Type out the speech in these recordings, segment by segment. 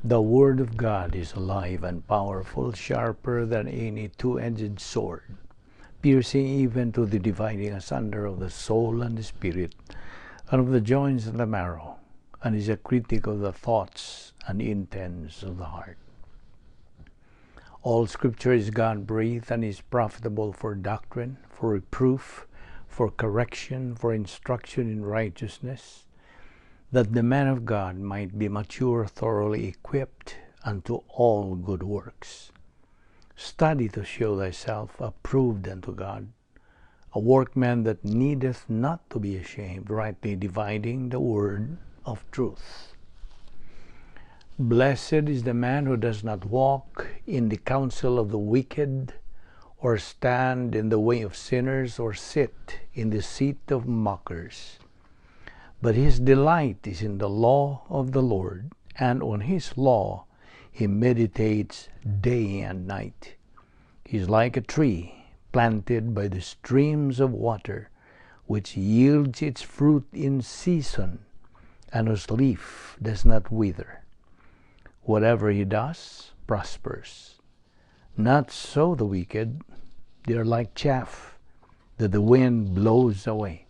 The Word of God is alive and powerful, sharper than any two-edged sword, piercing even to the dividing asunder of the soul and the spirit, and of the joints and the marrow, and is a critic of the thoughts and intents of the heart. All Scripture is God-breathed and is profitable for doctrine, for reproof, for correction, for instruction in righteousness, that the man of God might be mature, thoroughly equipped unto all good works. Study to show thyself approved unto God, a workman that needeth not to be ashamed, rightly dividing the word of truth. Blessed is the man who does not walk in the counsel of the wicked, or stand in the way of sinners, or sit in the seat of mockers. But his delight is in the law of the Lord, and on his law he meditates day and night. He is like a tree planted by the streams of water, which yields its fruit in season, and whose leaf does not wither. Whatever he does prospers. Not so the wicked. They are like chaff that the wind blows away.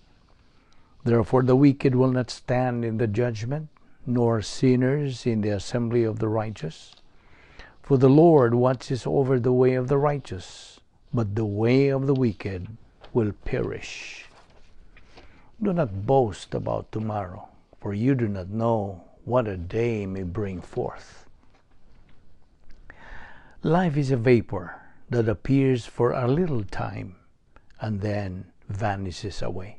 Therefore the wicked will not stand in the judgment, nor sinners in the assembly of the righteous. For the Lord watches over the way of the righteous, but the way of the wicked will perish. Do not boast about tomorrow, for you do not know what a day may bring forth. Life is a vapor that appears for a little time and then vanishes away.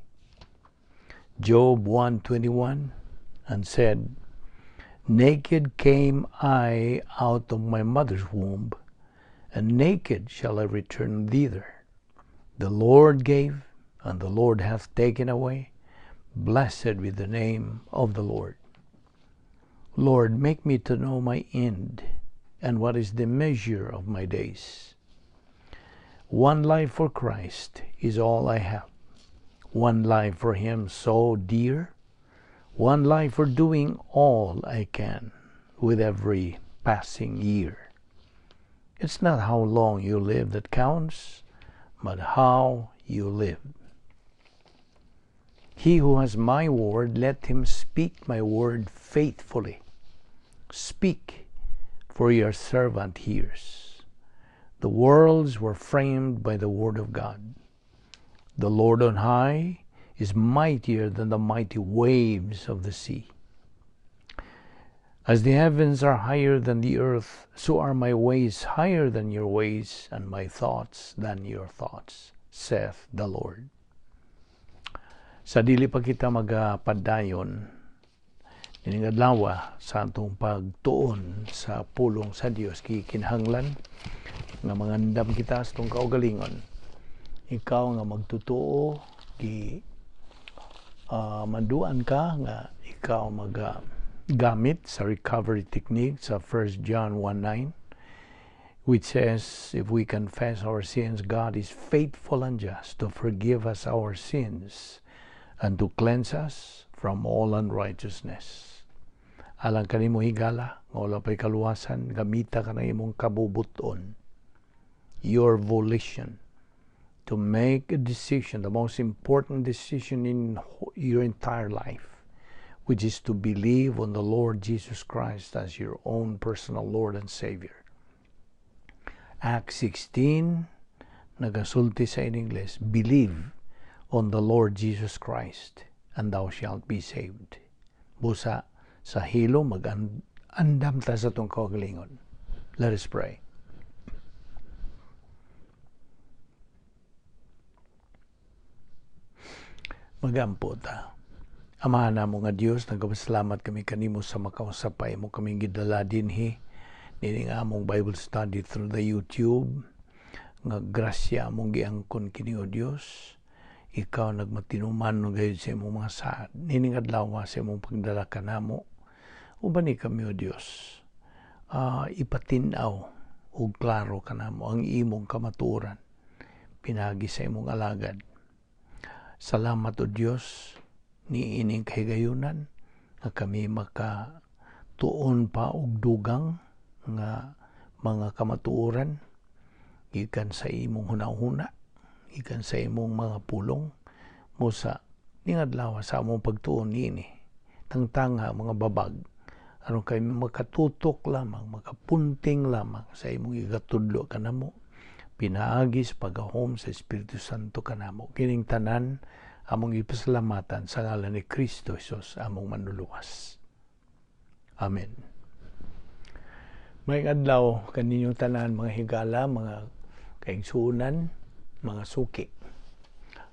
Job 1:21, and said, Naked came I out of my mother's womb, and naked shall I return thither. The Lord gave, and the Lord hath taken away. Blessed be the name of the Lord. Lord, make me to know my end, and what is the measure of my days. One life for Christ is all I have. One life for him so dear, one life for doing all I can with every passing year. It's not how long you live that counts, but how you live. He who has my word, let him speak my word faithfully. Speak, for your servant hears. The worlds were framed by the word of God. The Lord on high is mightier than the mighty waves of the sea. As the heavens are higher than the earth, so are my ways higher than your ways, and my thoughts than your thoughts, saith the Lord. Sa dili pa kita magapadayon, ining adlaw sa atong pagtuon sa pulong sa Dios, kikinahanglan nga mangandam kita sa atong kaugalingon. Ikaw nga magtutuo, manduan ka nga ikaw gamit sa recovery technique sa 1 John 1:9, which says, if we confess our sins, God is faithful and just to forgive us our sins and to cleanse us from all unrighteousness. Alang kanimo higala, nga wala pa'y kaluwasan, gamita ka na imong kabubuton, your volition, to make a decision, the most important decision in your entire life, which is to believe on the Lord Jesus Christ as your own personal Lord and Savior. Acts 16, nagasulti sa in English, believe on the Lord Jesus Christ, and thou shalt be saved. Busa, sa hilo, mag-andam ta sa itong kaugalingon. Let us pray. Magampo ta. Amahan na mo nga Diyos, nagpasalamat kami kanimo sa makausapay mo kaming gidala dinhi, nini nga among Bible study through the YouTube, nga grasya mong giangkon kini o Diyos, ikaw nagmatinuman no gayud sa imong mga saad, nini nga adlaw sa imong pagdala kanamo, ubani kami o Diyos, ipatinaw o klaro kanamo ang imong kamatuoran, pinagi sa imong alagad. Salamat o Diyos, ni ining kahigayunan nga kami tuon pa og dugang nga mga kamatuoran gikan sa imong hunahuna, gikan sa imong mga pulong mo sa ningadlaw sa among pagtuon niini. Tangtanga mga babag aron kay makatutok lamang, makapunting lamang sa imong igatudlo kanamo, pinaagi sa pagahom sa Espiritu Santo kanamo. Kining tanan among ipasalamatan sa ngalan ni Kristo Jesus among manluluwas. Amen. May adlaw kaninyong tanan mga higala, mga kaigsuunan, mga suki.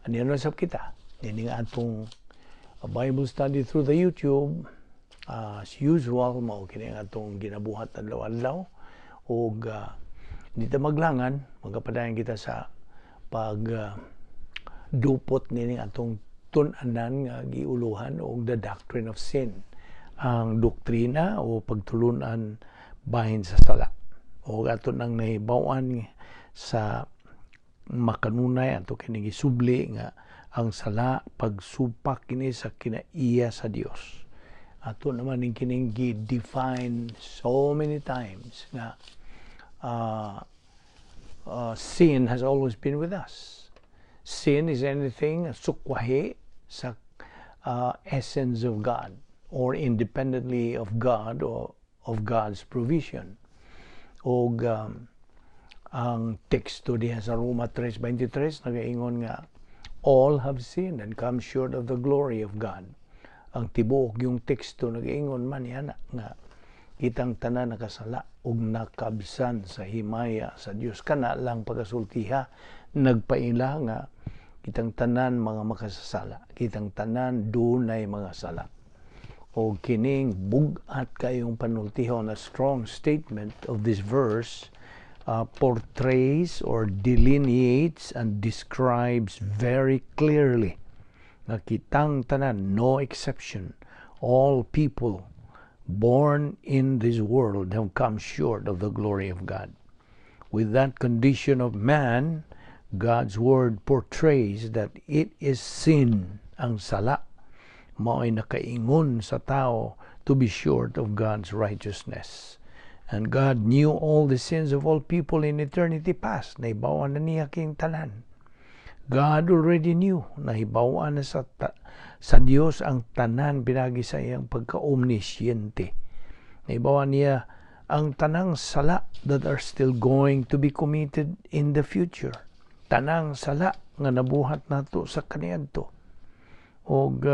Ano sab kita? Dini nga atong Bible study through the YouTube. As usual, mao kini nga atong ginabuhat adlaw-adlaw. Og dito maglangan, magapadayon kita sa dupot nini atong tun-anan nga giuluhan og the Doctrine of Sin. Ang doktrina o pagtulunan bahin sa sala. O ato nang nahibawan sa makanunay ato kini gisubli nga ang sala pagsupak kini sa kinaiya sa Dios. Ato naman ning kining gi-define so many times nga sin has always been with us. Sin is anything sukwahi sa essence of God or independently of God or of God's provision. O ang teksto diha sa Roma 3:23 nagaingon nga all have sinned and come short of the glory of God. Ang tibuok yung teksto nagaingon man yana nga kitang tanan nakasala ug nakabsan sa himaya sa Dios. Kana lang pagasultiha nagpaila nga kitang tanan mga makasasala, kitang tanan dunay mga sala. O kining bugat kayong panultihon, a strong statement of this verse portrays or delineates and describes very clearly na kitang tanan, no exception, all people born in this world have come short of the glory of God. With that condition of man, God's word portrays that it is sin, ang sala, mao'y nakaingon sa tao to be short of God's righteousness. And God knew all the sins of all people in eternity past. Nahibawan na niya king tanan. God already knew. Nahibawan na sa Diyos ang tanan pinagi sa iyang pagka-omnisyente. Nahibawan niya ang tanang sala that are still going to be committed in the future. Tanang sala nga nabuhat nato sa kaniadto. Og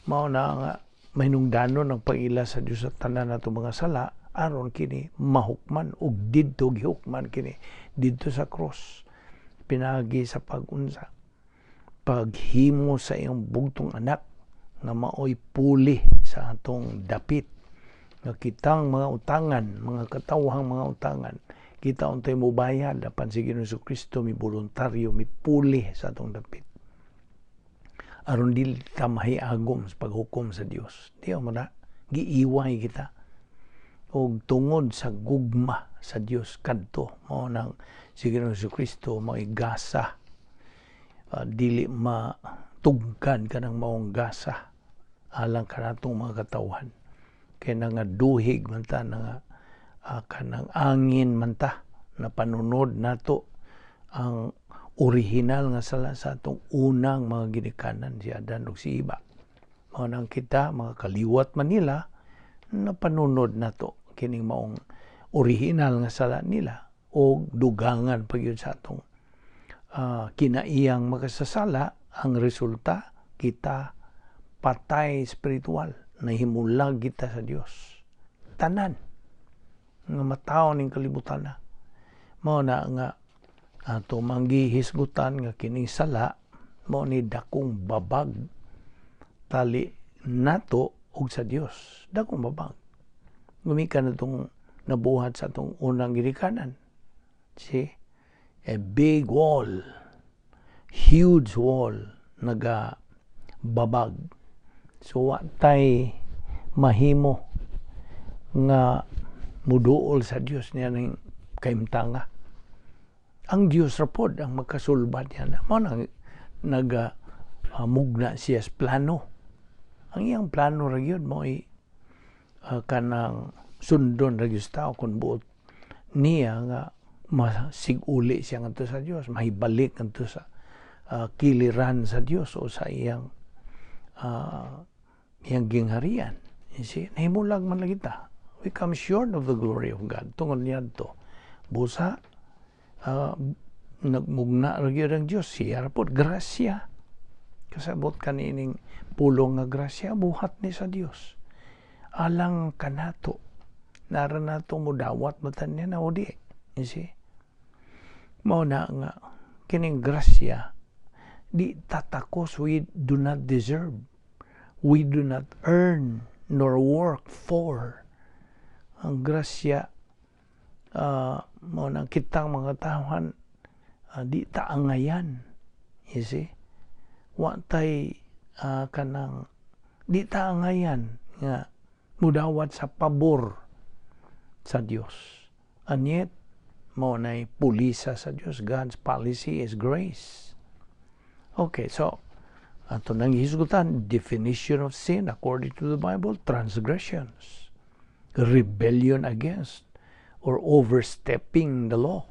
mao na nga mahinungdanon ang pag-ila sa Dios sa tanan nato mga sala aron kini mahukman og didto gihukman kini didto sa cross pinagi sa pag-unsa paghimo sa iyang bugtong anak nga maoy puli sa atong dapit nga kitang mga utangan, mga katawhang mga utangan kita untay mobayad apan si Ginoong Kristo mi voluntaryo mi puli sa atong dapit aron dili ta mahiagom sa paghukom sa Dios. Di mo na giiway kita og tungod sa gugma sa Dios kadto mao nang si Ginoong Kristo mo'y gasa dili matugkan kanang maong gasa alang kanatong mga katawhan kay nga duhig man ta nga kanang angin man ta na panunod nato ang original nga sala sa atong unang mga ginikanan si Adan ug si Iba. Mao nang kita mga kaliwat man nila na panunod nato kining maong original nga sala nila o dugangan pagyud sa atong kinaiyang makasasala. Ang resulta kita patay spiritual, nahimulag kita sa Dios tanan nga mataw ning kalibutan na. Mao na nga ato manggihisgutan nga kining sala mao ni dakong babag tali nato ug sa Dios. Dakong babag gumikan na itong nabuhat sa itong unang ginikanan. See? A big wall, huge wall, nagababag. So, watay mahimo nga muduol sa Dios niya ng kaimtanga. Ang Dios rapod ang magkasulbad niya. Mo nang mugna siya sa plano. Ang iyang plano ra gyud mo kanang sundon ra gyud tao kun buot niya nga masiguli siya ngadto sa Dios, mahibalik ngadto sa kiliran sa Dios o sa iyang gingharian. You see, nahimulag man lang kita. We come short of the glory of God. Tungod niya to, busa, nagmugna ra gyud ang Dios, siya po grasya. Kasabot kanining pulong nga grasya, buhat ni sa Dios. Alang kanato, nara nato mo dawat matan niya na o di. You see? Mao na nga, kining grasya, di tatakos, we do not deserve. We do not earn nor work for. Ang grasya, mao nang kitang mga tahuan, di taangayan. You see? Watay kanang di taangayan nga mudawat sa pabor sa Dios. And yet, mao nay pulisa sa Dios. God's policy is grace. Okay, so ato nang hisgutan, definition of sin according to the Bible, transgressions, rebellion against, or overstepping the law,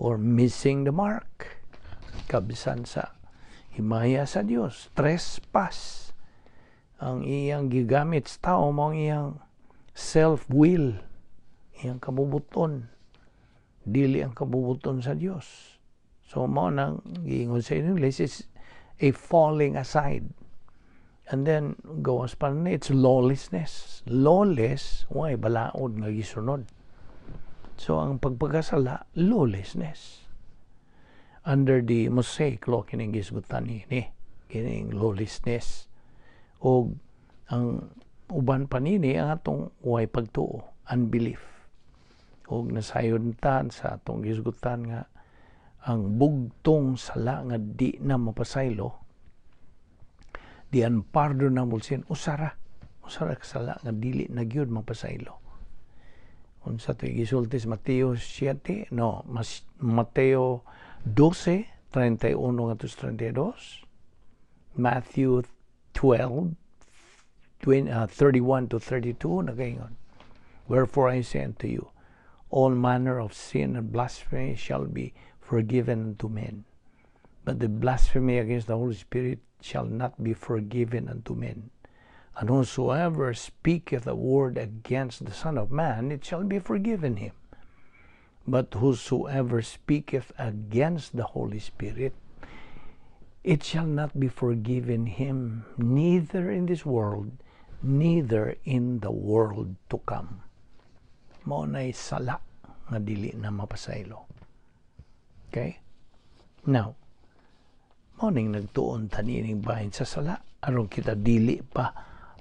or missing the mark, kabisan sa himaya sa Dios, trespass, ang iyang gigamit sa tao, mong iyang self-will, iyang kabubuton, dili ang kabubuton sa Dios. So, mo nang giingon sa English is a falling aside. And then, gawas pa na, it's lawlessness. Lawless, why, balaod nga gisunod. So, ang pagpagkasala, lawlessness. Under the Mosaic law, kining gisgutan ni, kining lawlessness. O, ang uban pa nini, ang atong way pagtuo, unbelief. O, nasayon tan sa atong gisgutan nga, ang bugtong sala nga di na mapasaylo, di unpardonable sin, usara kasala nga dili na gyud mapasaylo. Unsa to gisultis Mateo 7, Mateo 12:31 ngadto 32, Matthew 12:31 to 32 nagaingon, wherefore I say unto you, all manner of sin and blasphemy shall be forgiven unto men, but the blasphemy against the Holy Spirit shall not be forgiven unto men. And whosoever speaketh a word against the Son of Man, it shall be forgiven him. But whosoever speaketh against the Holy Spirit, it shall not be forgiven him, neither in this world, neither in the world to come. Mao nay sala nga dili na mapasaylo. Okay? Now, morning nagtuon tanining bahin sa sala aron kita dili pa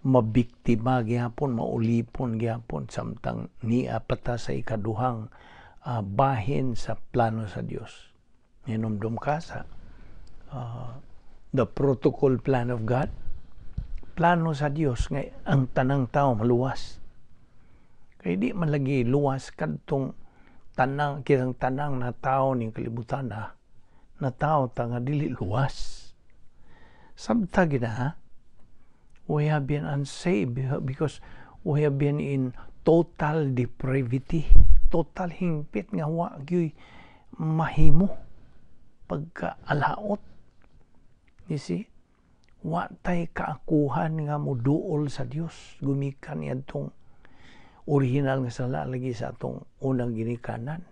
mabiktima gyapon, maulipon gyapon samtang niya pata sa ikaduhang bahin sa plano sa Dios. Hinumdum ka sa the protocol plan of God, plano sa Dios nga ang tanang tao maluwas. Kaya di man lagi luwas kadtong kitang tanang na tao ning kalibutan na tao ta nga dili luwas. Sabta gina, we have been unsaved because we have been in total depravity, total hingpit nga wa gyud mahimo pagkaalaot. You see, wa tay kaakuhan nga moduol sa Dios, gumikan niadtong original nga sala lagi sa atong unang ginikanan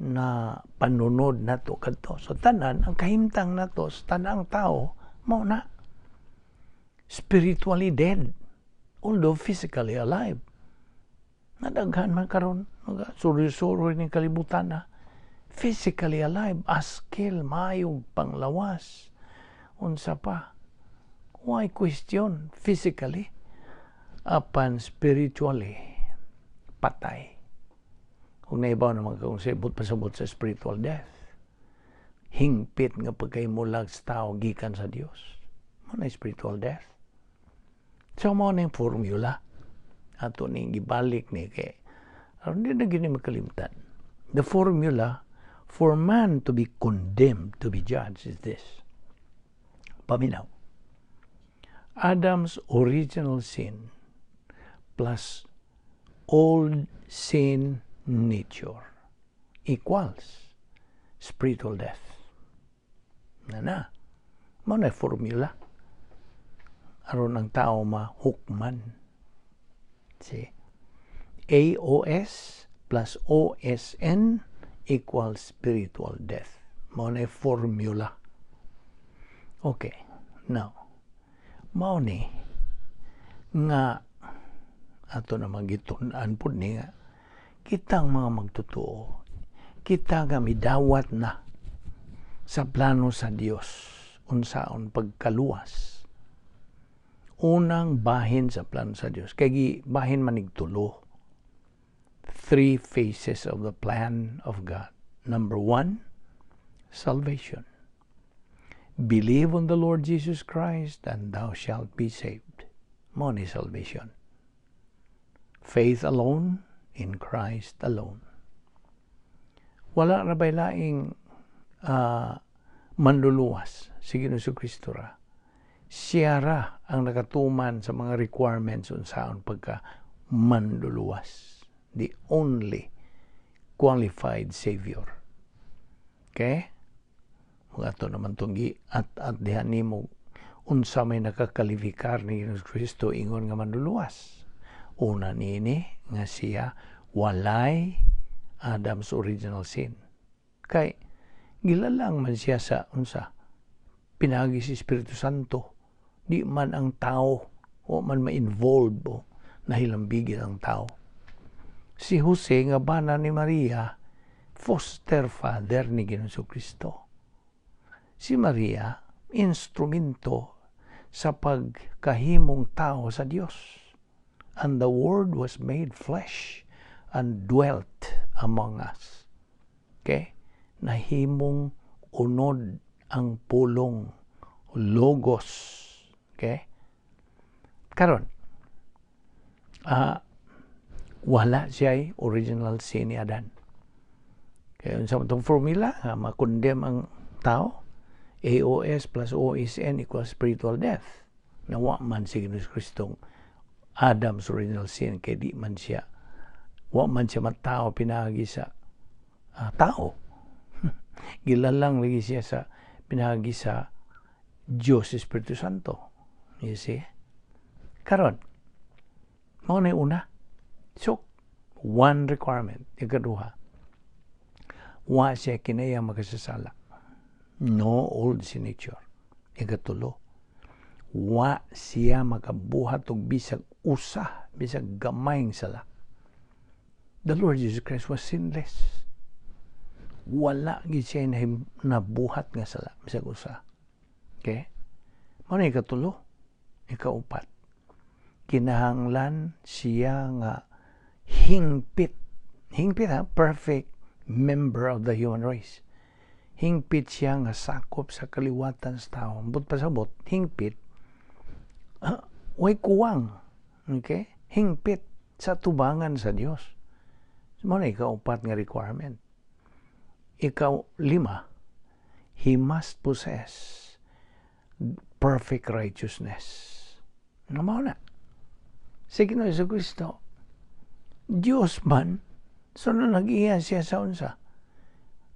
na panunod nato kadto. So tanan ang kahimtang nato sa tanang tao mao na spiritually dead, although physically alive. Nadaghan man karon suri-suri ning kalibutan na physically alive, askil, mayog, panglawas, unsa pa. Why question physically? Apan spiritually patay. Kung naibaw naman kung pasabot sa spiritual death, hingpit nga pagkaimulag sa tao gikan sa Dios, mo na spiritual death. So mo na yung formula ato ning gibalik ni kay aron di na gini makalimutan. The formula for man to be condemned, to be judged, is this. Paminaw. Adam's original sin plus old sin nature equals spiritual death. Mao na formula aron ang tao mahukman. See? AOS plus OSN equals spiritual death. Mao na formula. Okay. Now, mao ni nga ato na magitun-an pud ni nga kitang mga magtotoo, kita nga midawat na sa plano sa Dios unsaon pagkaluwas. Unang bahin sa plano sa Dios kay bahin manig tulo. 3 phases of the plan of God. Number 1, salvation. Believe on the Lord Jesus Christ and thou shalt be saved. Mao ni salvation. Faith alone in Christ alone. Wala ra bay laing manluluwas si Ginoong Kristo ra. Siya ra ang nakatuman sa mga requirements unsaon pagka manluluwas. The only qualified Savior. Okay? Mga to naman tunggi at dihan nimo unsa may nakakalifika ni Ginoong Kristo ingon nga manluluwas. Una nini nga siya walay Adam's original sin. Kay gilalang man siya sa unsa pinagi si Espiritu Santo, di man ang tao o man ma-involve o nahilambigin ang tao. Si Jose nga bana ni Maria, foster father ni Ginoong Kristo. Si Maria, instrumento sa pagkahimong tao sa Dios. And the Word was made flesh and dwelt among us. Okay? Nahimong unod ang pulong logos. Okay? Karon, wala siya original sin ni Adan. Kaya sa itong formula, makondem ang tao, AOS plus OSN equals spiritual death. Nawa man si Ginoong Kristong Adam's original sin, kaya di man siya, wa man siya matao pinagi sa tao. Gilalang lagi siya sa pinagi sa Diyos Espiritu Santo. You see? Karon, mao na una. So, one requirement. Ikaduha, wa siya kinaya makasasala. No old sin nature. Ikatulo, wa siya makabuhat og bisag usa, bisag gamayng sala. The Lord Jesus Christ was sinless. Wala gid siya nabuhat nga sala, bisag usa. Okay? Mao na ikatulo. Ikaupat, kinahanglan siya nga hingpit perfect member of the human race. Hingpit siya nga sakop sa kaliwatan sa tao. But pasabot, hingpit, way kuwang. Okay? Hingpit sa tubangan sa Dios. Mo na ikaupat nga requirement. Lima, he must possess perfect righteousness. Mao na. Si Ginoong Kristo, Diyos man, so nag-iya siya sa unsa?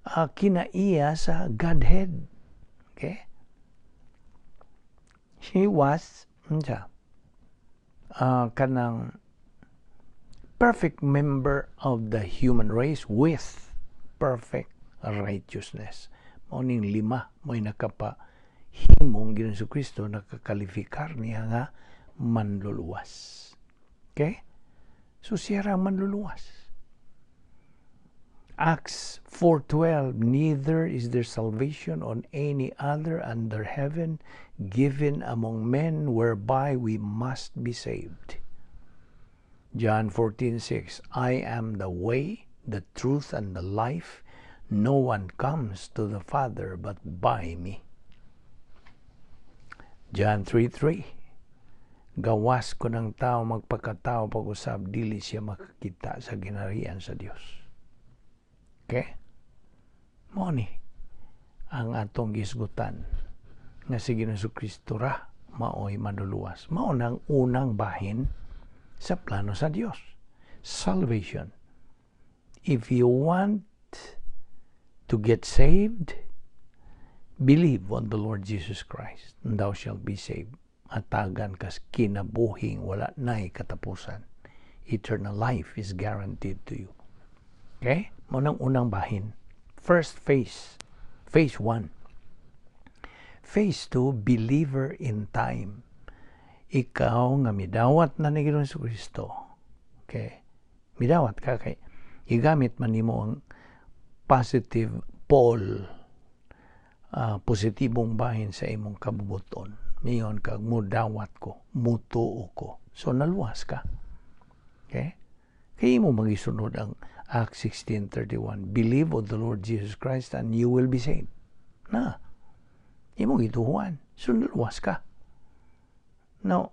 Kinaiya sa Godhead. Okay? He was, kanang perfect member of the human race with perfect righteousness. Mao ning lima, mo'y nakapahimong Ginoong Kristo, nakakalifikar niya nga manluluwas. Okay? So siya ra manluluwas. Acts 4:12, neither is there salvation on any other under heaven given among men whereby we must be saved. John 14:6, I am the way, the truth, and the life. No one comes to the Father but by me. John 3:3, gawas ko ng tao magpakatao pag-usab, dili siya makakita sa ginharian sa Dios. Okay? Mao ni ang atong gisgutan nga si Ginoong Kristo ra maoy manluluwas. Mao nang unang bahin sa plano sa Diyos. Salvation. If you want to get saved, believe on the Lord Jesus Christ, and thou shalt be saved. Atagan kas kinabuhing wala na'y katapusan. Eternal life is guaranteed to you. Okay? Munang unang bahin. First phase. Phase 1. Phase 2, believer in time. Ikaw nga midawat na ni Ginoong Kristo. Okay? Midawat ka kay igamit man nimo ang positive pole, positibong bahin sa imong kabubuton. Miyon kag mudawat ko, mutuo ko. So naluwas ka. Okay? Kaya mo magisunod ang Acts 16:31. Believe on the Lord Jesus Christ and you will be saved. Na. Imong gituhuan. So naluwas ka. Now,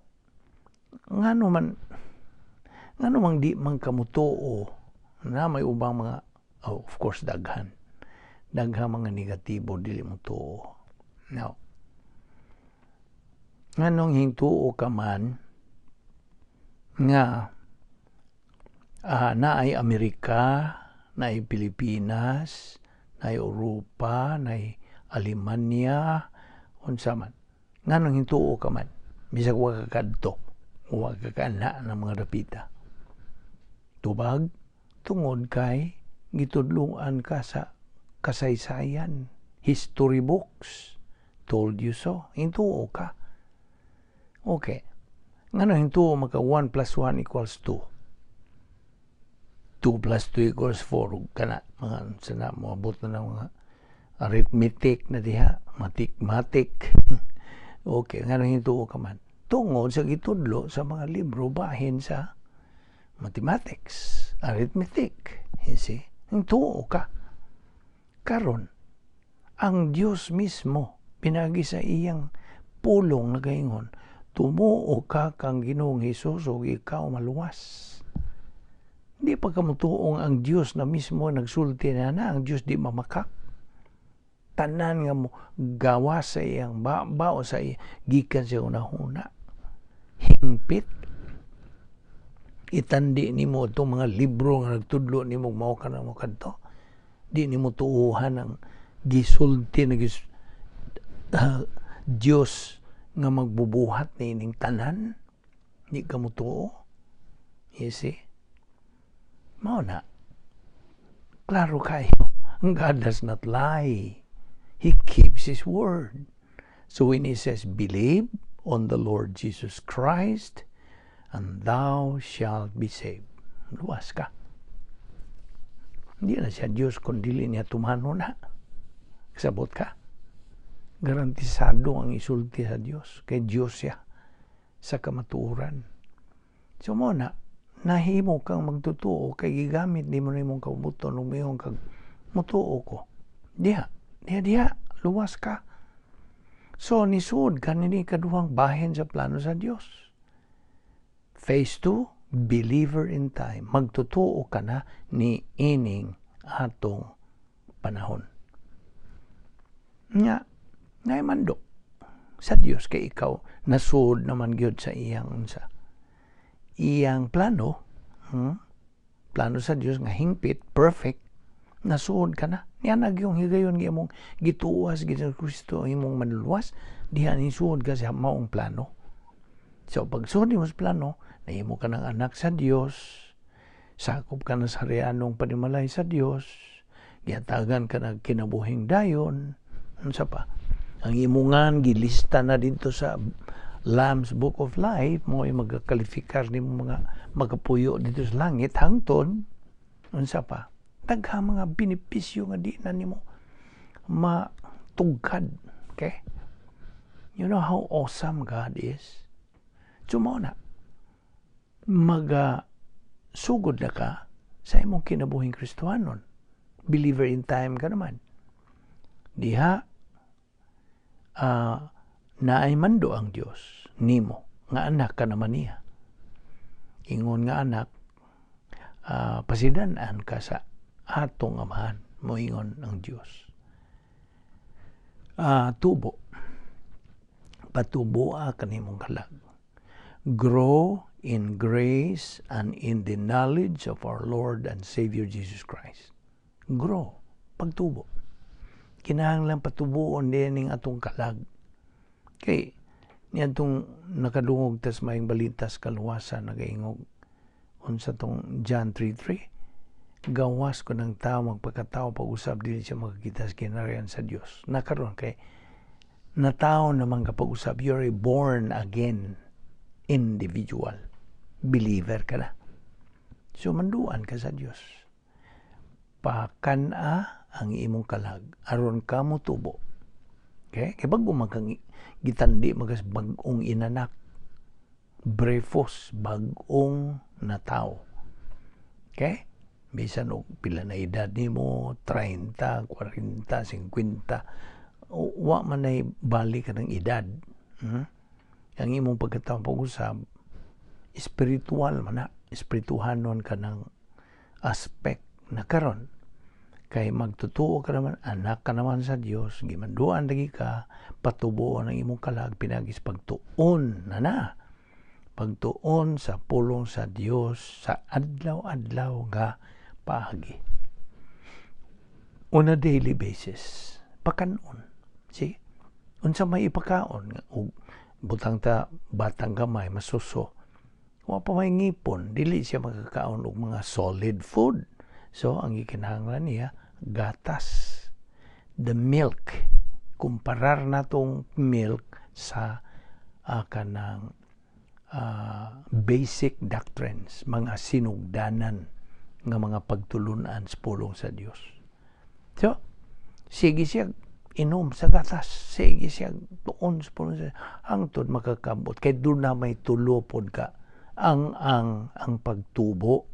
ngano man di man kamutuo na may ubang mga, of course, daghang mga negatibo dili mo tuo. Now, nganong hintuo ka man nga naay Amerika, naay Pilipinas, naay Europa, naay Alemania, unsa man. Nganong hintuo ka man bisag wa ka kadto, wa ka kana ng mga dapita. Tubag tungod kay gitudluan ka sa kasaysayan. History books told you so. Hintuo ka. Okay. Ngano hintuo maka 1 plus 1 equals 2. 2 plus 2 equals 4. Kana mga sana mo abot na mga arithmetic na diha, mathematic. Okay, ngano hintuo ka man. Tungod sa gitudlo sa mga libro bahin sa mathematics, arithmetic. You see? Hintuo ka. Karon, ang Diyos mismo, pinagi sa iyang pulong na gaingon, tumuo ka kang Ginoong Hesus o ikaw maluwas. Di pa kamutuong ang Diyos na mismo nagsulti na ang Diyos di mamakak. Tanan nga mo gawa sa iyang bao sa iyang gikan sa una-una. Hingpit. Itandi nimo itong mga libro nga nagtudlo nimo mao ka na mo kadto. Di nimo tuuhan ang gisulti na Diyos nga magbubuhat ni ining tanan. Di ka mo tuo. You see? Mao na. Klaro kayo. God does not lie. He keeps His word. So when He says, believe on the Lord Jesus Christ, and thou shalt be saved. Luwas ka. Hindi na siya Diyos kung dili niya tumano na. Sabot ka. Garantisado ang isulti sa Diyos. Kay Diyos siya sa kamatuuran. So mo na, nahimo kang magtutuo kay gigamit di mo na imong kabuton umihong kag mutuo ko. Diha, luwas ka. So, nisud ka nini kaduhang bahin sa plano sa Diyos. Phase 2, believer in time. Magtutuo ka na ni ining atong panahon. Nga, naimando sa Diyos kay ikaw nasud naman gyud sa iyang unsa. Iyang plano, plano sa Diyos nga hingpit, perfect, nasuod ka na. Yan yung higayon imong gituwas gid sa Kristo imong manluwas, diha ni suod ka sa maong plano. So pag suod mo sa plano, nahimo ka ng anak sa Dios, sakop ka na sa reanong panimalay sa Dios, gihatagan ka ng kinabuhing dayon, unsa pa? Ang imungan gilista na dito sa Lamb's Book of Life, mo ay magkakalifikar ni mga magapuyo dito sa langit hangtod, unsa pa? Daghang mga benepisyo nga di na nimo matugkad. Okay? You know how awesome God is? So mo na, sugod na ka sa imong kinabuhing Kristohanon. Believer in time ka naman. Diha, naay mando ang Diyos nimo, nga anak ka naman niya. Ingon nga anak, pasidanaan ka sa atong amahan, moingon ang Diyos. Tubo. Patuboa kanimong kalag. grow in grace and in the knowledge of our Lord and Savior Jesus Christ. Grow, pagtubo. Kinahanglan patubuon din ning atong kalag. Kay niya itong nakadungog tas maing balitas kaluwasan nagaingog. Unsa tong John 3:3, gawas ko ng tao magpagkatao pag-usab dili siya makakita sa kinarian sa Dios. Nakaroon kay na tao naman kapag-usab, you're a born again individual. Believer ka na. So manduan ka sa Dios. Pakana ang imong kalag aron ka mo tubo. Okay? Kay bago magkang gitandi magas bagong inanak. Brefos bagong na tao. Okay? Bisan og pila na edad nimo, 30, 40, 50, wa man ay balik ka ng edad. Ang imong pagkataong pag-usab, espiritual man na, espirituhanon ka ng aspect na karon. Kay magtutuo ka naman, anak ka naman sa Dios, gimanduan lagi ka, patubuon ang imong kalag, pinagis pagtuon na. Pagtuon sa pulong sa Dios sa adlaw-adlaw nga paagi. On a daily basis, pakanon. See? Unsa may ipakaon, butang ta batang gamay, masuso. Wa pa may ngipon, dili siya makakaon og mga solid food. So, ang ikinahanglan niya, gatas. The milk. Kumparar natong milk sa kanang basic doctrines, mga sinugdanan nga mga pagtulunan sa pulong sa Dios. So, sige siya inom sa gatas, sige siya tuon sa pulong sa Dios, hangtod makakabot. Kay doon na may tulopod ka ang pagtubo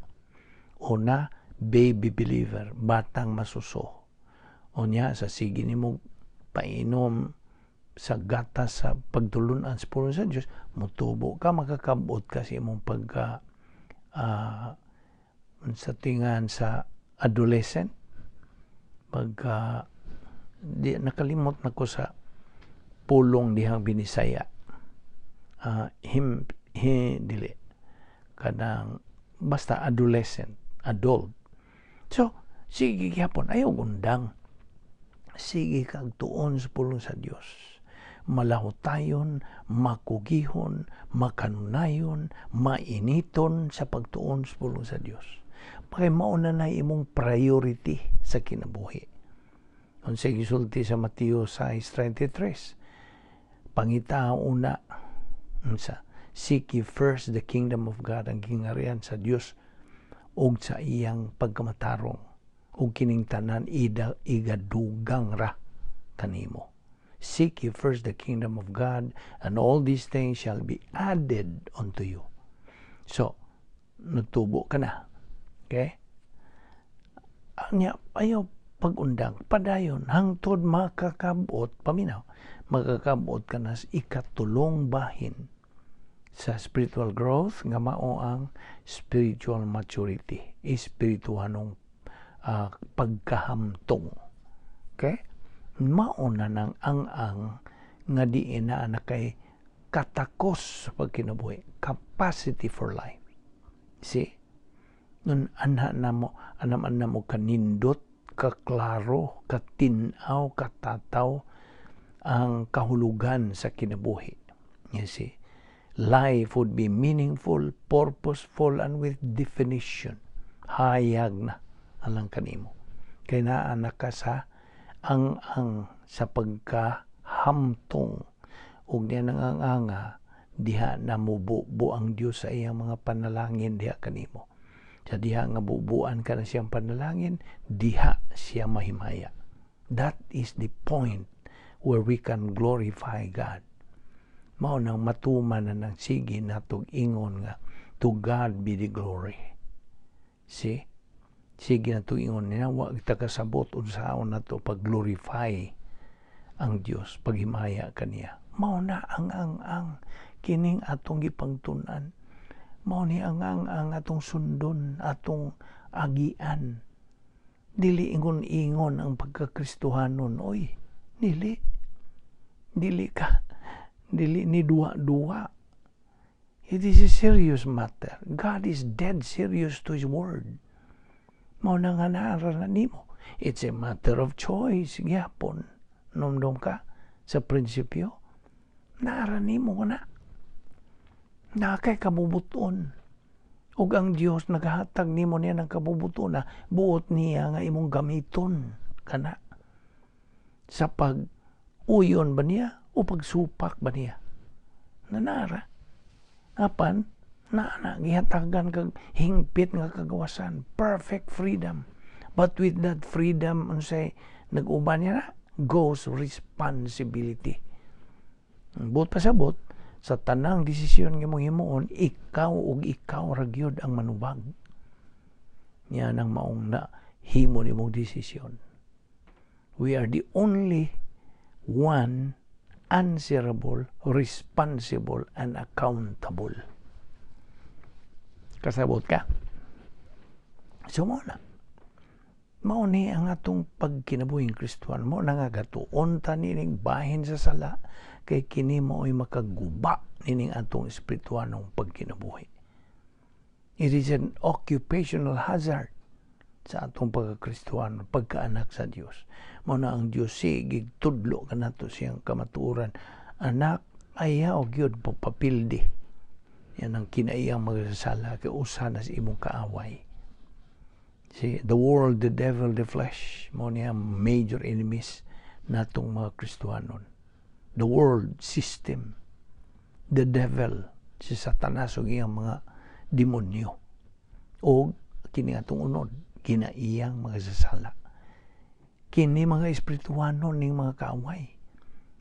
o na baby believer, batang masuso. O niya, sa sige ni mo painom sa gatas sa pagtulunan sa pulong sa Diyos, mutubo ka, makakabot ka sa imong pagka sa tingan sa adolescent. Pagka nakalimot na ko sa pulong dihang binisaya. Dili. Kanang basta adolescent, adult. So, sige gyapon, ayaw gundang. Sige kag tuon sa pulong sa Dios. Malahotayon, makugihon, makanunayon, mainiton sa pagtuon sa pulong sa Dios. Kay mauna na imong priority sa kinabuhi. Unsa gisulti sa Mateo 6:33. Pangita una, unsa? Seek ye first the kingdom of God, ang gingarian sa Dios ug sa iyang pagkamatarong ug kining tanan igadugang ra kanimo. Seek ye first the kingdom of God, and all these things shall be added unto you. So, nagtubo ka na. Okay? Ayaw pag-undang, padayon, hangtod makakabot, paminaw, makakabot ka na sa ikatulong bahin sa spiritual growth, nga mao ang spiritual maturity, espirituhanong pagkahamtong. Okay? Mauna nang ang nga diin na kay katakos sa pagkinabuhi, capacity for life. See? Nun anam na mo kanindot, kaklaro, katinaw, katataw ang kahulugan sa kinabuhi. You see? Life would be meaningful, purposeful, and with definition. Hayag na alang kanimo. Kaya naanak ka sa ang sa pagkahamtong ug diha nanganganga diha namubuo ang Dios sa iyang mga panalangin diha kanimo. Sa diha nga bubuan ka na siyang panalangin, diha siya mahimaya. That is the point where we can glorify God. Mao nang matuman na ng sige natog ingon nga, to God be the glory. See? Sige na ito ingon niya, huwag takasabot unsaon na ito pag-glorify ang Diyos, paghimaya kaniya. Mao na ang kining atong gipangtunan. Mao ni ang atong sundon, atong agian. Dili ingon-ingon ang pagkakristohanon. Oy, dili ni duwa-duwa. It is a serious matter. God is dead serious to His Word. Mao na nga naaralan nimo. It's a matter of choice. Gyapon. Nomdom ka sa prinsipyo. Naaralan nimo na. Nakay kabubuton. Ug ang Dios nagahatag nimo niya ng kabubuton na buot niya nga imong gamiton kana. Sa pag-uyon ba niya o pagsupak ba niya? Nanara. Apan, gihatagan kag hingpit nga kagawasan. Perfect freedom. But with that freedom, unsay nag-uban niya na, goes responsibility. Buot pasabot, sa tanang desisyon nga mong himuon, ikaw ug ikaw ragyod ang manubag. Yan ang maong na himo ni mong desisyon. We are the only one answerable, responsible, and accountable. Kasabot ka? So mo na. Mao ni ang atong pagkinabuhing Kristohan mo nangagatuon ta nining bahin sa sala kay kini mao'y makaguba nining atong espirituhanong pagkinabuhi. It is an occupational hazard sa atong pagkakristohan, pagkaanak sa Dios. Mao na ang Dios sigig tudlo kanato siyang kamatuoran. Anak, ayaw gyud papapildi. Yan ang kinaiyang magsasala kay usa na sa imong kaaway. See, the world, the devil, the flesh, mao niya major enemies natong mga Kristohanon. The world system, the devil, si Satanas ug iyang mga demonyo. O kini atong unod, kinaiyang magsasala. Kini mga espirituhanon ning mga kaaway.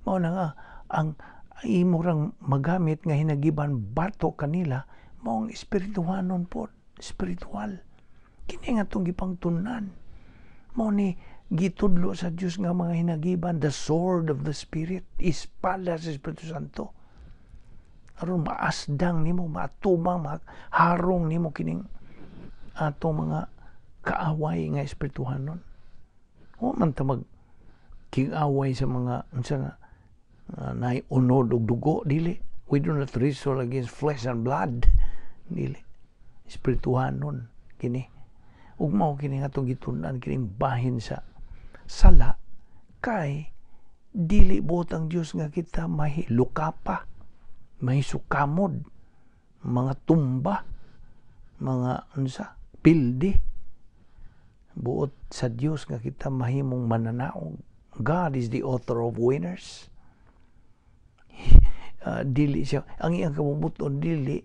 Mao na nga ang imurang magamit nga hinagiban bato kanila maong espirituhanon po, spiritual. Kini nga itong gipangtunan. Mao ni gitudlo sa Diyos nga mga hinagiban, the sword of the Spirit, espada sa Espiritu Santo. Aron maasdang nimo, matubang, harong nimo kining atong mga kaaway nga espirituhanon. O man ta mag king-away sa mga unsa nga naiunod og dugo, dili. We do not wrestle against flesh and blood, dili. Espirituhanon kini. Ug mao kini nga itong gitun-an kining bahin sa sala kay dili buot ang Dios nga kita mahilukapa, mahisukamod, mga tumba, mga unsa, pildi. Buot sa Dios nga kita mahimong mananaog. God is the author of winners. Dili siya, ang iyang kabubuton dili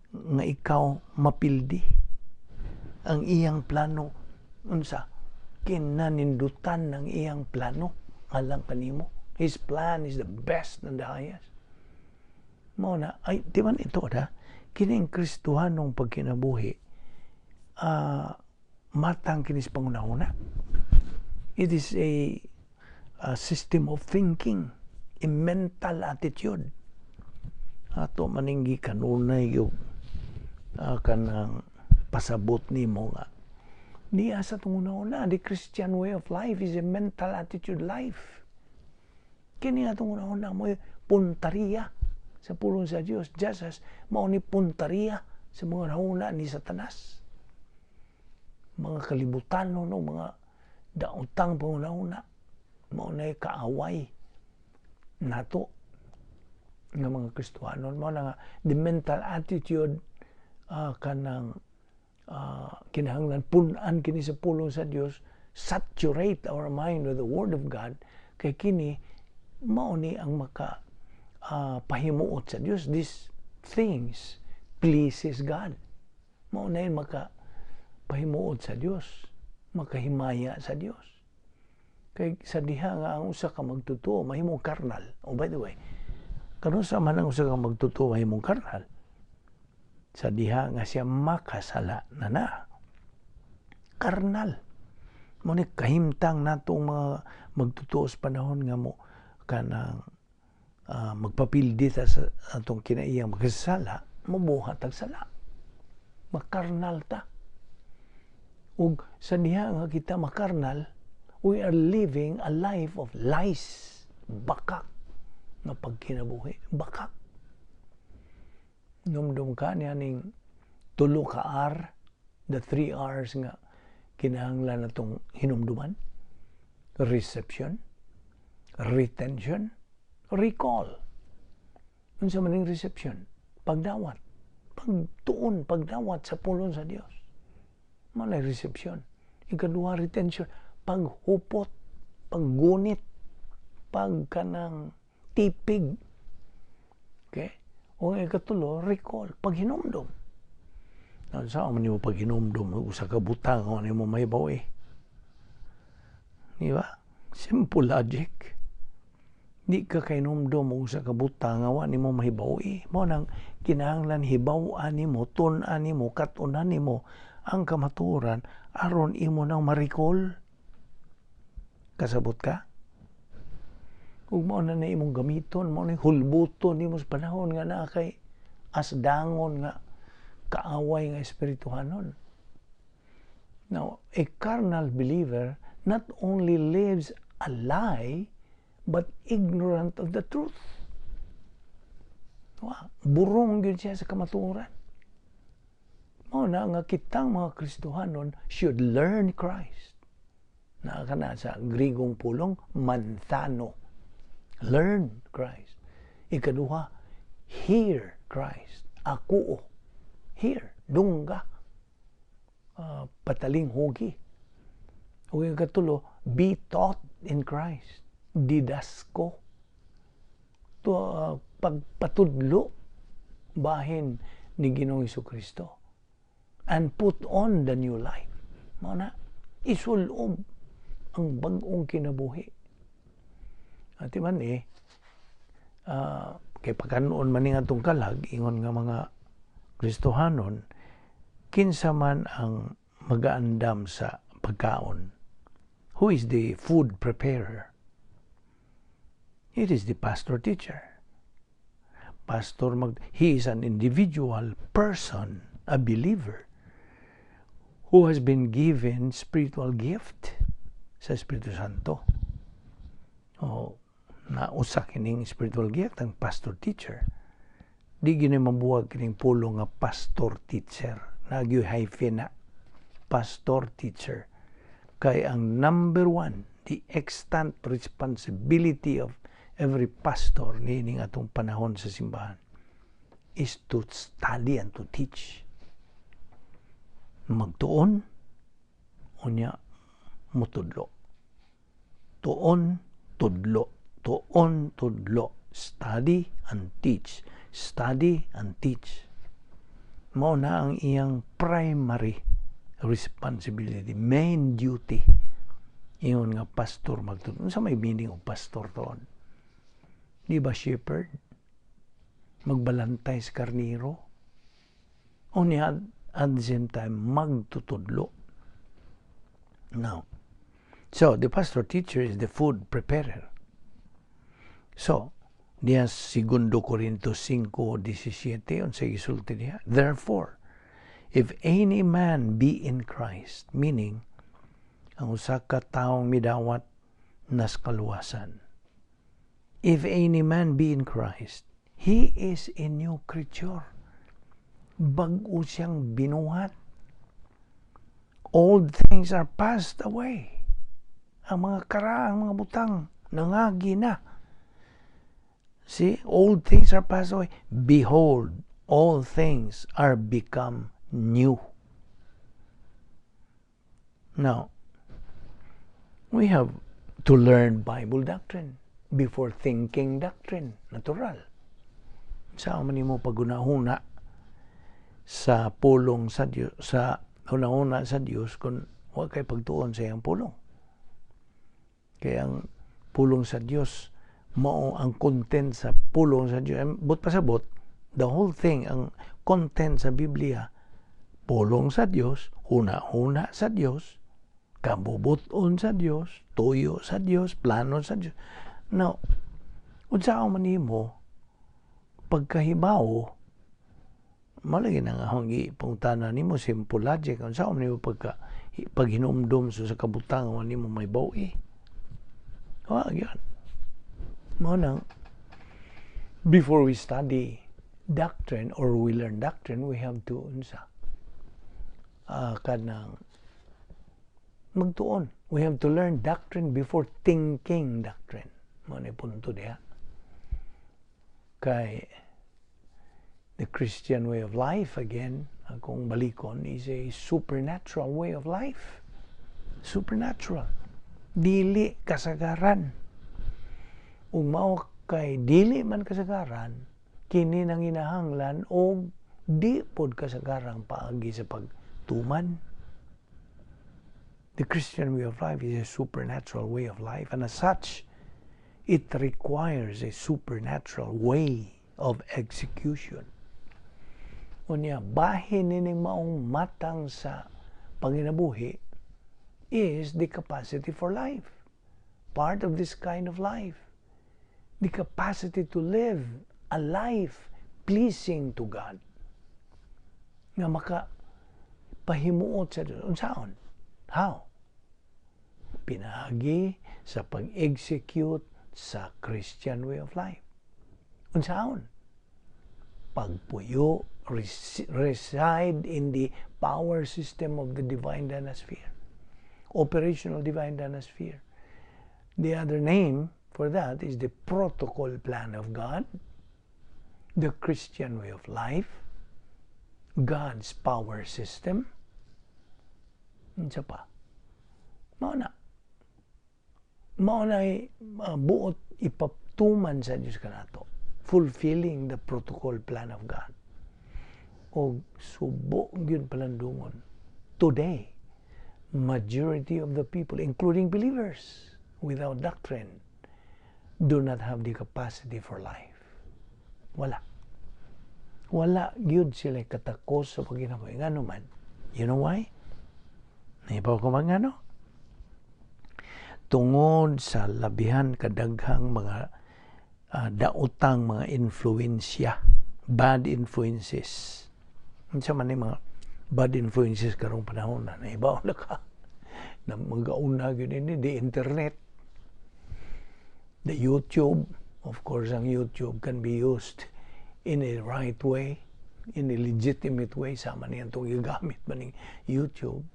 nga ikaw mapildi. Ang iyang plano unsa kinanindutan ng iyang plano alang kanimo. His plan is the best and the highest. Mao na ay di man ito da kining Kristohanong pagkinabuhi matang kinis pangunahuna. It is a system of thinking, a mental attitude. Ato maninggi kanunay yung kanang pasabot nimo nga niya sa tunguna-una. The Christian way of life is a mental attitude life. Kini nga tunguna-una mo puntaria sa pulong sa Dios, just as mao ni puntaria sa mga nauna ni Satanas. Mga kalibutan no, mga daotang pangunahuna mao na kaaway nato nga mga Kristohanon. Mao na nga the mental attitude kanang kinahanglan punan kini sa pulong sa Dios, saturate our mind with the Word of God, kay kini mao ni ang maka pahimuot sa Dios. These things pleases God. Mao na yun maka pahimuot sa Dios, makahimaya sa Dios. Kay sa diha nga ang usa ka magtutuo mahimong karnal. Oh, by the way, karon sa man ang usa ka magtutuo mahimong karnal, sa diha nga siya makasala na karnal. Mo ni kahimtang natong mga magtutuo sa panahon nga mo kanang magpapildi ta sa atong kinaiyang magkasala, mabuhat ang sala. Makarnal ta. Ug sa diha nga kita makarnal, we are living a life of lies. Bakak na pagkinabuhi. Bakak. Hinumdum ka niya ning tulo ka R, the 3 R's nga kinahanglan natong hinumduman. Reception, retention, recall. Unsa man ning reception? Pagdawat. Pagtuon, pagdawat sa pulong sa Dios. Malay reception. Ikaduha, retention. Paghupot, paggunit, pagkanang tipig. Okay? O ikatulo, recall, paghinumdum. Saan man mo paghinumdum? Usa ka butang, ano mo mahibaw eh. Di ba? Simple logic. Di ka kainumdum o usa ka butang, ano mo mahibaw eh. Mo nang kinahanglan hibaw-an mo, tun-an mo, katunan mo ang kamaturan aron imo nang ma-recall. Kasabot ka? Ug mao na imong gamiton, mao na hulbuton nimo sa panahon nga naa kay asdangon nga kaaway nga espirituhanon. Now, a carnal believer not only lives a lie but ignorant of the truth. Burong yun siya sa kamaturan. Mao na nga kitang mga Kristohanon should learn Christ. Nakakana sa Grigong pulong, manthano. Learn Christ. Ikaduha, hear Christ. Akuo. Hear. Dungga. Pataling hugi. O ikatulo, be taught in Christ. Didasko. Pagpatudlo bahin ni Ginoong Jesucristo. And put on the new life. Mana, isulob ang bagong kinabuhi. At man kay pagkanoon man nga itong kalag, ingon nga mga Kristohanon, kinsa man ang magaandam sa pagkaon. Who is the food preparer? It is the pastor teacher. He is an individual person, a believer, who has been given spiritual gift sa Espiritu Santo. Nausa kining spiritual gift ang pastor teacher. Di gini mabuwag kining pulo nga pastor teacher. Nagyo hyphen na pastor teacher. Kay ang number one, the extant responsibility of every pastor nining atong panahon sa simbahan is to study and to teach. Magtuon unya mutudlo. Tuon, tudlo. Tuon, tudlo. Study and teach. Study and teach. Mao na ang iyang primary responsibility, main duty. Iyon nga pastor magtudlo. Sa may meaning of pastor toon? Di ba shepherd? Magbalantay sa karniro? O niya at the same time magtutudlo. Now, so the pastor teacher is the food preparer. So, diya 2 Corintios 5:17 unsa gisulti niya. Therefore, if any man be in Christ, meaning ang usa ka taong midawat nas kaluwasan. If any man be in Christ, he is a new creature. Bag-o siyang binuhat. Old things are passed away. Ang mga karaang mga butang nangagi na. See, old things are passed away. Behold, all things are become new. Now, we have to learn Bible doctrine before thinking doctrine. Natural. Sa man mo pagunahuna sa pulong sa Dios, sa una-una sa Dios kung wa kay pagtuon sa iyang pulong. Kaya ang pulong sa Dios mao ang content sa pulong sa Dios. But pasabot, the whole thing, ang content sa Biblia, pulong sa Dios, huna-huna sa Dios, kabubuton sa Dios, tuyo sa Dios, plano sa Dios. Now, unsa man nimo pagkahibaw, malagi na nga hangi pangutana nimo simple logic. Unsa man nimo paghinumdum sa kabutang nimo may bawi. Yan. Mo nang before we study doctrine, or we learn doctrine, we have to kanang magtuon. We have to learn doctrine before thinking doctrine. Mo ni punto diha. Kay the Christian way of life, again, akong balikon, is a supernatural way of life. Supernatural. Dili kasagaran. Ug mao kay dili man kasagaran, kini nang hinahanglan og di pod kasagarang paagi sa pagtuman. The Christian way of life is a supernatural way of life, and as such, it requires a supernatural way of execution. Unya, bahin nining maong matang sa panginabuhi is the capacity for life. Part of this kind of life. The capacity to live a life pleasing to God. Nga maka pahimuot sa Diyos. Unsaon? How? Pinagi sa pag-execute sa Christian way of life. Unsaon? Pagpuyo, reside in the power system of the divine dynasty. Operational divine dynasty. The other name for that is the protocol plan of God, the Christian way of life, God's power system. Unsa pa? Mao na buot ipatuman sa Dios kanato, fulfilling the protocol plan of God. O subo gyud palandungon. Today, majority of the people, including believers without doctrine, do not have the capacity for life. Wala gyud sila katakos sa paginabuhi. Ngano man? You know why? Naibaw ko man ngano? Tungod sa labihan kadaghang mga daotang mga influensya, bad influences. Unsa man ni mga bad influences karong panahon na naibaw na ka. Na magauna gyud ini the internet. The YouTube, of course, ang YouTube can be used in a right way, in a legitimate way. Sama niyan itong gagamit man ng YouTube.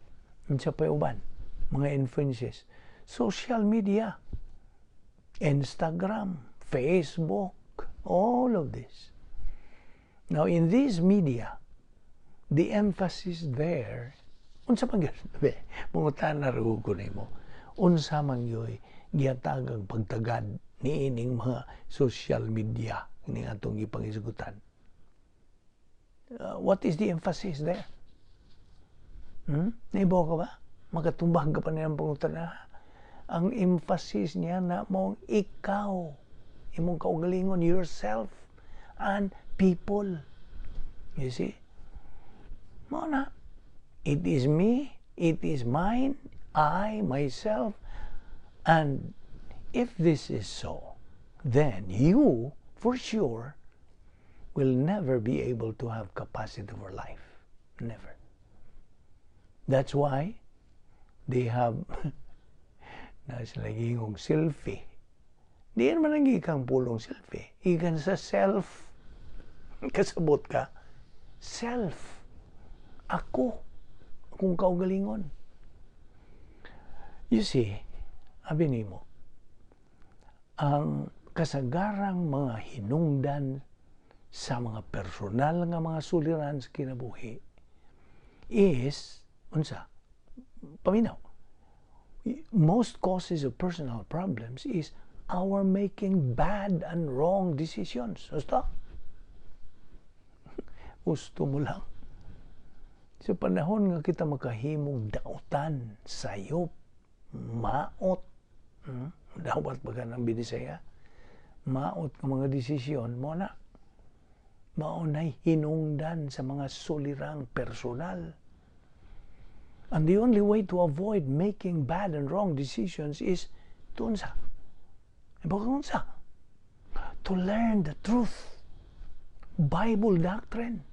Unsa pa uban? Mga influences. Social media, Instagram, Facebook, all of this. Now, in this media, the emphasis there, unsa man gyud? Mungutan na ro ko nimo. Unsa man gyud giyatagang pagtagad niining mga social media ning atong gipangisugutan. What is the emphasis there? Naibaw ka ba? Magatumbag ka pa niyang pangutan na. Ang emphasis niya na mong ikaw, imong kaugalingon, yourself and people. You see? Mo na. It is me, it is mine, I, myself. And if this is so, then you, for sure, will never be able to have capacity for life. Never. That's why they have nasa naging selfie. Di naman ang ikang pulong selfie. Ikan sa self. Kasabot ka. Self. Ako. Akong kaugalingon. You see, abi mo, ang kasagarang mga hinungdan sa mga personal nga mga suliran sa kinabuhi is, unsa? Paminaw. Most causes of personal problems is our making bad and wrong decisions. Gusto? Gusto mo lang. Sa panahon nga kita makahimong dautan, sayop, maot, dawat baga ng binisaya, maot ng mga desisyon mo na, maunay hinungdan sa mga sulirang personal. And the only way to avoid making bad and wrong decisions is to unsa? To learn the truth, Bible doctrine,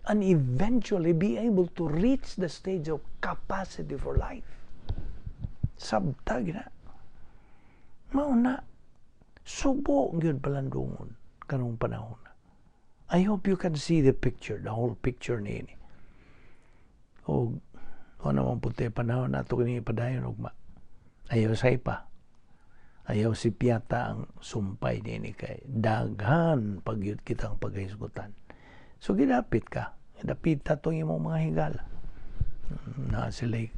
and eventually be able to reach the stage of capacity for life. Sabtag na. Mauna, subo gyud palandungon kanong panahon. I hope you can see the picture, the whole picture niini. O naman puti panahon nato kini padayon ugma. Ayaw say pa. Ayaw si piyata ang sumpay niini kay daghan pagyud kitang paghisgutan. So gidapit ka. Dapita tong imong mga higala. Na sila'y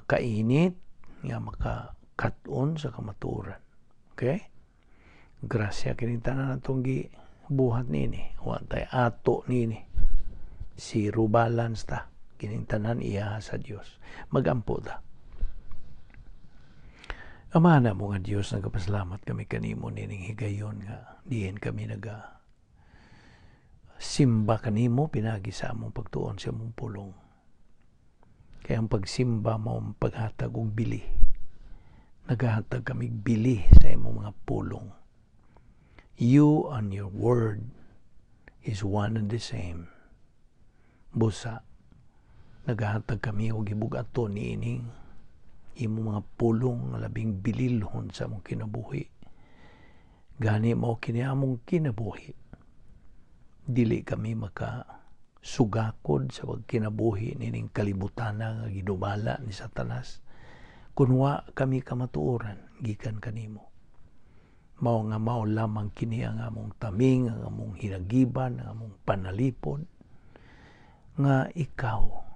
kainit nga makakat-on sa kamaturan. Okay? Grasya kini tanan natong buhat nini. Wantay ato nini. Zero balance ta. Kining tanan iya sa Dios. Magampo ta. Amana mo nga Dios, nagapasalamat kami kanimo nining higayon nga diin kami simba kanimo pinagi sa among pagtuon sa among pulong. Kaya ang pagsimba mo ang paghatag og bili. Naghahatag kami bili sa imong mga pulong. You and your word is one and the same. Busa, naghahatag kami og gibugaton niining imong mga pulong nga labing bililhon sa among kinabuhi. Gani mo kini among kinabuhi. Dili kami makasugakod sa pagkinabuhi nining kalibutana nga gidumala ni Satanas. Kunwa kami kamatuoran gikan kanimo. Mao lamang kini ang among taming, ang among hinagiban, ang among panalipod nga ikaw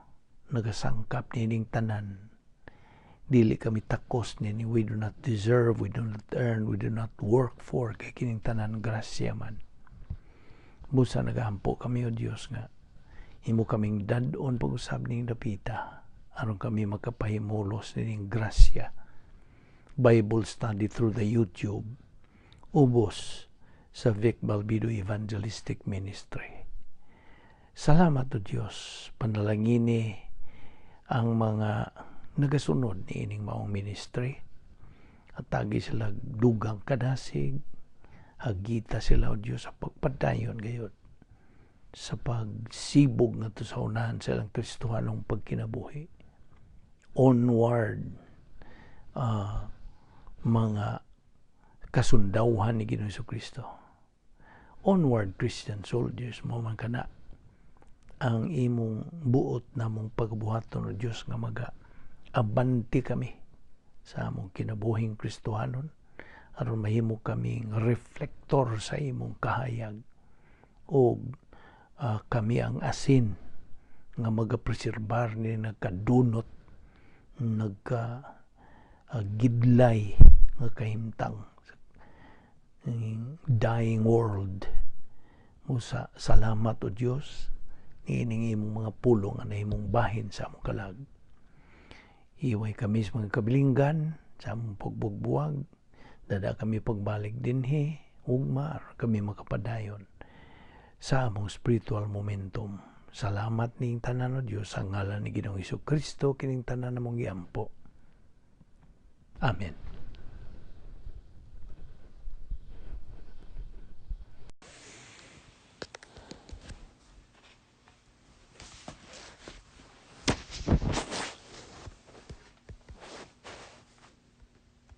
nagasangkap nining tanan. Dili kami takos nini, we do not deserve, we do not earn, we do not work for, kay kining tanan grasya man. Busa nagahampo kami o Dios nga, imo kaming dadon pag-usab ning dapita, aron kami makapahimulos nining grasya. Bible study through the YouTube, ubos sa Vic Balbido Evangelistic Ministry. Salamat o Dios, panalangini ang mga nagasunod ni ining maong ministry at tagi sila dugang kadasig, hagita sila o Diyos sa pagpadayon gayon sa pagsibog nga to sa unahan silang Kristohanong pagkinabuhi. Onward mga kasundawhan ni Ginoong Kristo. Onward Christian soldiers mo man kana ang imong buot namong pagbuhaton o Diyos nga abanti kami sa among kinabuhing Kristohanon aron mahimo kaming reflektor sa imong kahayag o kami ang asin nga magapreserbar ni nagkadunot gidlay nga kahimtang dying world. Musa salamat o Dios niining imong mga pulong nga nahimong bahin sa among kalag. Iway kami sa mga kabilinggan, sa among pagbugbuwag, dada kami pagbalik dinhi, ugma, kami makapadayon sa among spiritual momentum. Salamat ning tanan o Dios sa ngalan ni Ginoong Hesus Kristo kining tanan namong giampo. Amen.